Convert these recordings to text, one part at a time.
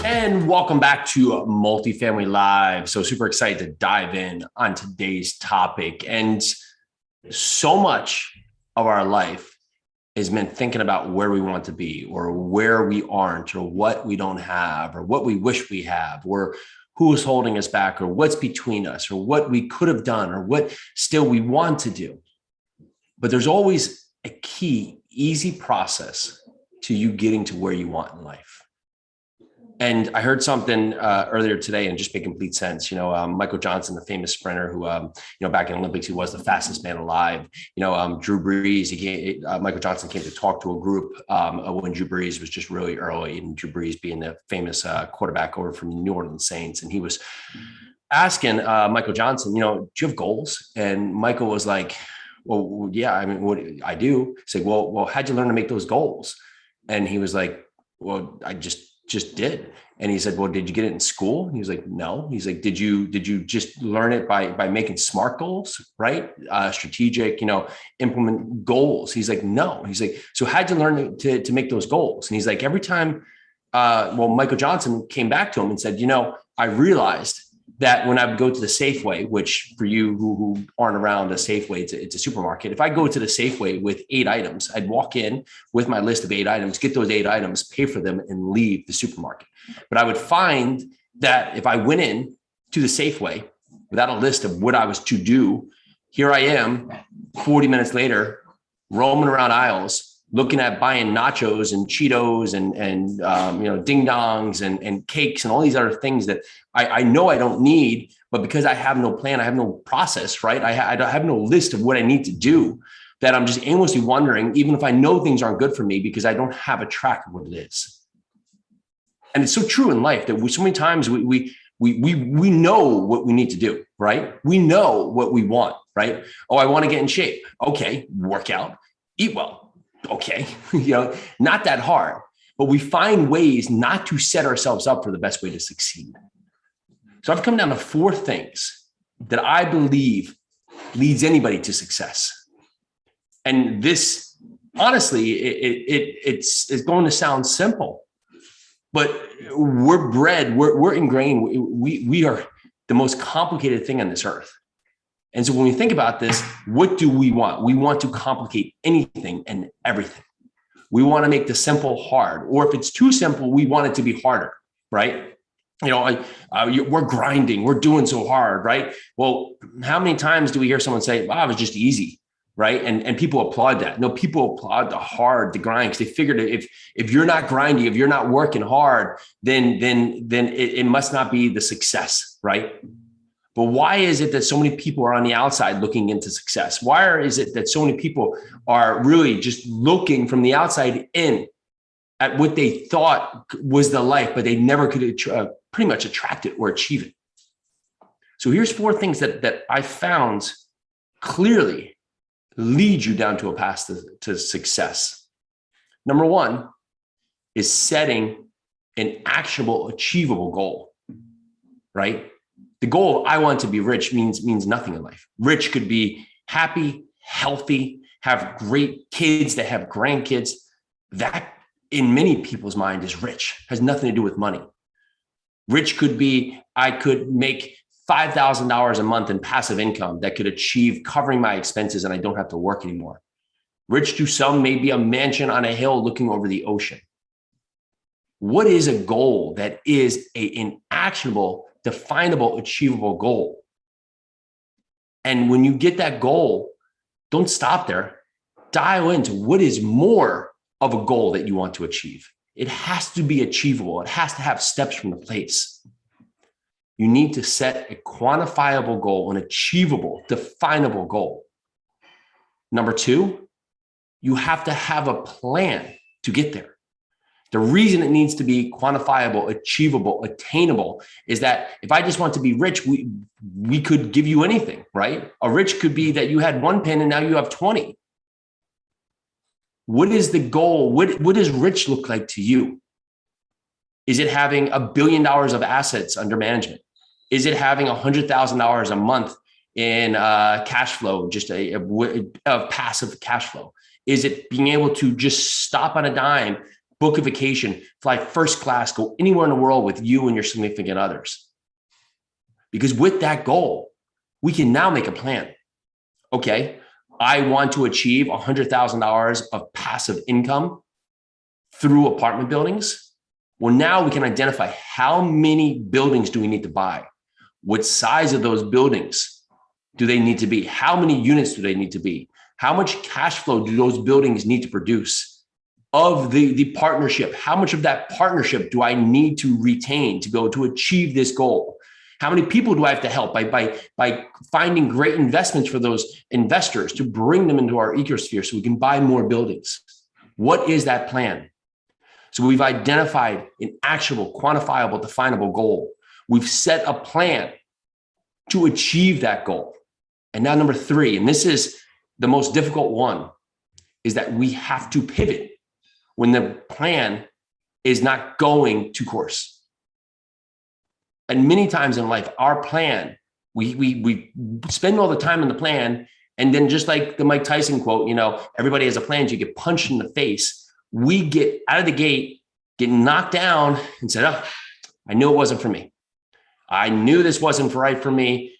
And welcome back to Multifamily Live. So super excited to dive in on today's topic. And so much of our life is meant thinking about where we want to be or where we aren't or what we don't have or what we wish we have or who's holding us back or what's between us or what we could have done or what still we want to do. But there's always a key, easy process to you getting to where you want in life. And I heard something earlier today and just made complete sense. Michael Johnson, the famous sprinter who, back in Olympics, he was the fastest man alive. Drew Brees, Michael Johnson came to talk to a group when Drew Brees was just really early, and Drew Brees being the famous quarterback over from the New Orleans Saints. And he was asking Michael Johnson, do you have goals? And Michael was like, well, yeah, I mean, what I do. He's like, well, how'd you learn to make those goals? And he was like, well, I just did. And he said, well, did you get it in school? And he was like, no. He's like, did you just learn it by making SMART goals, right? Strategic, implement goals. He's like, no. He's like, so how'd you learn to make those goals? And he's like, every time, Michael Johnson came back to him and said, I realized that when I would go to the Safeway, which for you who aren't around a Safeway, it's a supermarket. If I go to the Safeway with 8 items, I'd walk in with my list of 8 items, get those 8 items, pay for them, and leave the supermarket. But I would find that if I went in to the Safeway without a list of what I was to do, here I am 40 minutes later, roaming around aisles, looking at buying nachos and Cheetos and ding dongs and cakes and all these other things that I know I don't need, but because I have no plan, I have no process, right? I have no list of what I need to do, that I'm just aimlessly wondering, even if I know things aren't good for me, because I don't have a track of what it is. And it's so true in life that so many times we know what we need to do, right? We know what we want, right? Oh, I want to get in shape. Okay, work out, eat well. Okay, not that hard, but we find ways not to set ourselves up for the best way to succeed. So I've come down to 4 things that I believe leads anybody to success. And this, honestly, it's going to sound simple, but we're ingrained. We are the most complicated thing on this earth. And so when we think about this, what do we want? We want to complicate anything and everything. We want to make the simple hard, or if it's too simple, we want it to be harder, right? We're grinding, we're doing so hard, right? Well, how many times do we hear someone say, wow, it was just easy, right? And people applaud that. No, people applaud the hard, the grind, because they figured if you're not grinding, if you're not working hard, then it must not be the success, right? But why is it that so many people are on the outside looking into success? Why is it that so many people are really just looking from the outside in at what they thought was the life, but they never could pretty much attract it or achieve it? So here's 4 things that I found clearly lead you down to a path to success. Number 1 is setting an actionable, achievable goal, right? The goal of I want to be rich means nothing in life. Rich could be happy, healthy, have great kids that have grandkids. That in many people's mind is rich, has nothing to do with money. Rich could be, I could make $5,000 a month in passive income that could achieve covering my expenses and I don't have to work anymore. Rich to some may be a mansion on a hill looking over the ocean. What is a goal that is an actionable, definable, achievable goal? And when you get that goal, don't stop there. Dial into what is more of a goal that you want to achieve. It has to be achievable. It has to have steps from the place. You need to set a quantifiable goal, an achievable, definable goal. Number 2, you have to have a plan to get there. The reason it needs to be quantifiable, achievable, attainable is that if I just want to be rich, we could give you anything, right? A rich could be that you had 1 pen and now you have 20. What is the goal? What does rich look like to you? Is it having $1 billion of assets under management? Is it having $100,000 a month in cash flow, just a passive cash flow? Is it being able to just stop on a dime, book a vacation, fly first class, go anywhere in the world with you and your significant others. Because with that goal, we can now make a plan. Okay, I want to achieve $100,000 of passive income through apartment buildings. Well, now we can identify how many buildings do we need to buy? What size of those buildings do they need to be? How many units do they need to be? How much cash flow do those buildings need to produce? Of the partnership, how much of that partnership do I need to retain to go to achieve this goal? How many people do I have to help by finding great investments for those investors to bring them into our ecosphere so we can buy more buildings? What is that plan? So we've identified an actionable, quantifiable, definable goal. We've set a plan to achieve that goal. And now number 3, and this is the most difficult one, is that we have to pivot when the plan is not going to course. And many times in life, our plan, we spend all the time in the plan, and then just like the Mike Tyson quote, everybody has a plan, you get punched in the face. We get out of the gate, get knocked down and said, oh, I knew it wasn't for me. I knew this wasn't right for me.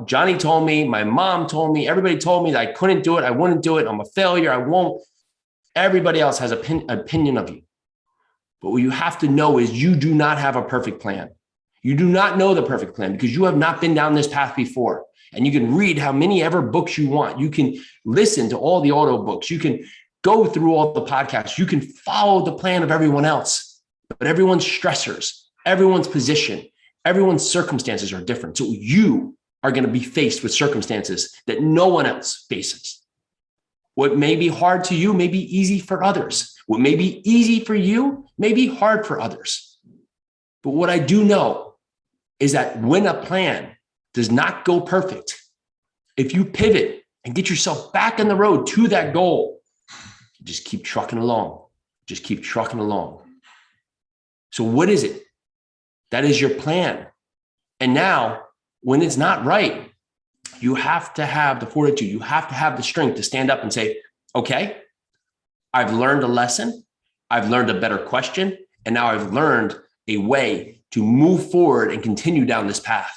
Johnny told me, my mom told me, everybody told me that I couldn't do it. I wouldn't do it. I'm a failure. I won't. Everybody else has an opinion of you. But what you have to know is you do not have a perfect plan. You do not know the perfect plan because you have not been down this path before. And you can read how many ever books you want. You can listen to all the audio books. You can go through all the podcasts. You can follow the plan of everyone else. But everyone's stressors, everyone's position, everyone's circumstances are different. So you are going to be faced with circumstances that no one else faces. What may be hard to you may be easy for others. What may be easy for you may be hard for others. But what I do know is that when a plan does not go perfect, if you pivot and get yourself back on the road to that goal, just keep trucking along. Just keep trucking along. So what is it? That is your plan. And now, when it's not right, you have to have the fortitude. You have to have the strength to stand up and say, okay, I've learned a lesson. I've learned a better question. And now I've learned a way to move forward and continue down this path.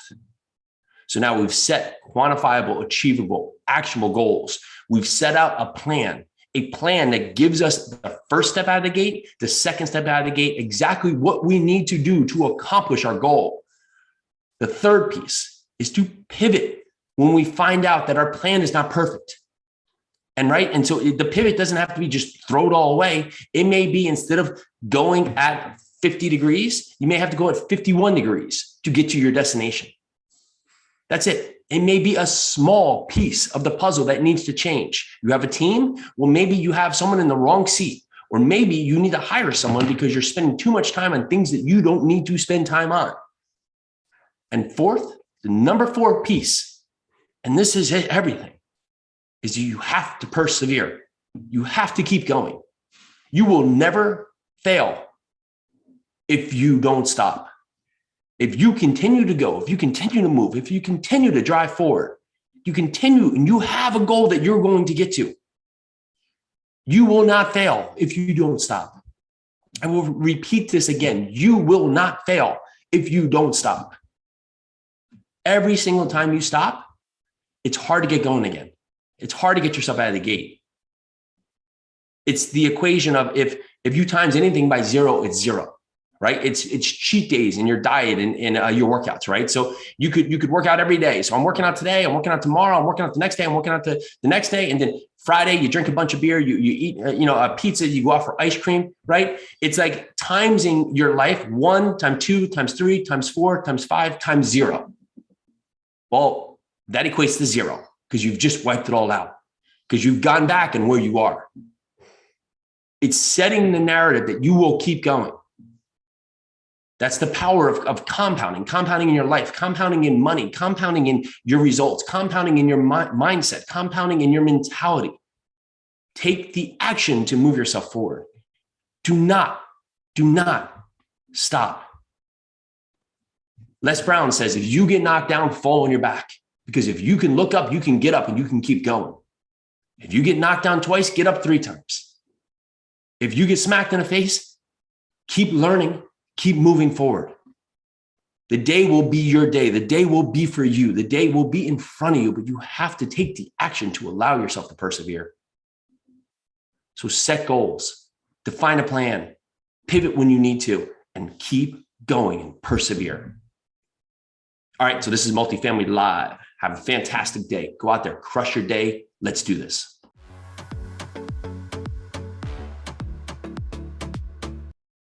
So now we've set quantifiable, achievable, actionable goals. We've set out a plan that gives us the first step out of the gate, the second step out of the gate, exactly what we need to do to accomplish our goal. The third piece is to pivot when we find out that our plan is not perfect. And so the pivot doesn't have to be just throw it all away. It may be instead of going at 50 degrees, you may have to go at 51 degrees to get to your destination. That's it. It may be a small piece of the puzzle that needs to change. You have a team. Well, maybe you have someone in the wrong seat, or maybe you need to hire someone because you're spending too much time on things that you don't need to spend time on. And fourth, the number 4 piece, and this is everything, is you have to persevere. You have to keep going. You will never fail if you don't stop. If you continue to go, if you continue to move, if you continue to drive forward, you continue and you have a goal that you're going to get to, you will not fail if you don't stop. I will repeat this again. You will not fail if you don't stop. Every single time you stop, it's hard to get going again. It's hard to get yourself out of the gate. It's the equation of if you times anything by 0, it's 0. Right? It's cheat days in your diet and your workouts, right? So you could work out every day. So I'm working out today, I'm working out tomorrow, I'm working out the next day, I'm working out the next day. And then Friday, you drink a bunch of beer, you eat, a pizza, you go out for ice cream, right? It's like timesing your life 1 times 2 times 3 times 4 times 5 times 0. Well, that equates to 0 because you've just wiped it all out because you've gone back and where you are. It's setting the narrative that you will keep going. That's the power of compounding in your life, compounding in money, compounding in your results, compounding in your mindset, compounding in your mentality. Take the action to move yourself forward. Do not stop. Les Brown says, if you get knocked down, fall on your back. Because if you can look up, you can get up and you can keep going. If you get knocked down twice, get up 3 times. If you get smacked in the face, Keep learning, keep moving forward. The day will be your day. The day will be for you. The day will be in front of you, but you have to take the action to allow yourself to persevere. So set goals, define a plan, pivot when you need to, and keep going and persevere. All right, so this is Multifamily Live. Have a fantastic day. Go out there, crush your day. Let's do this.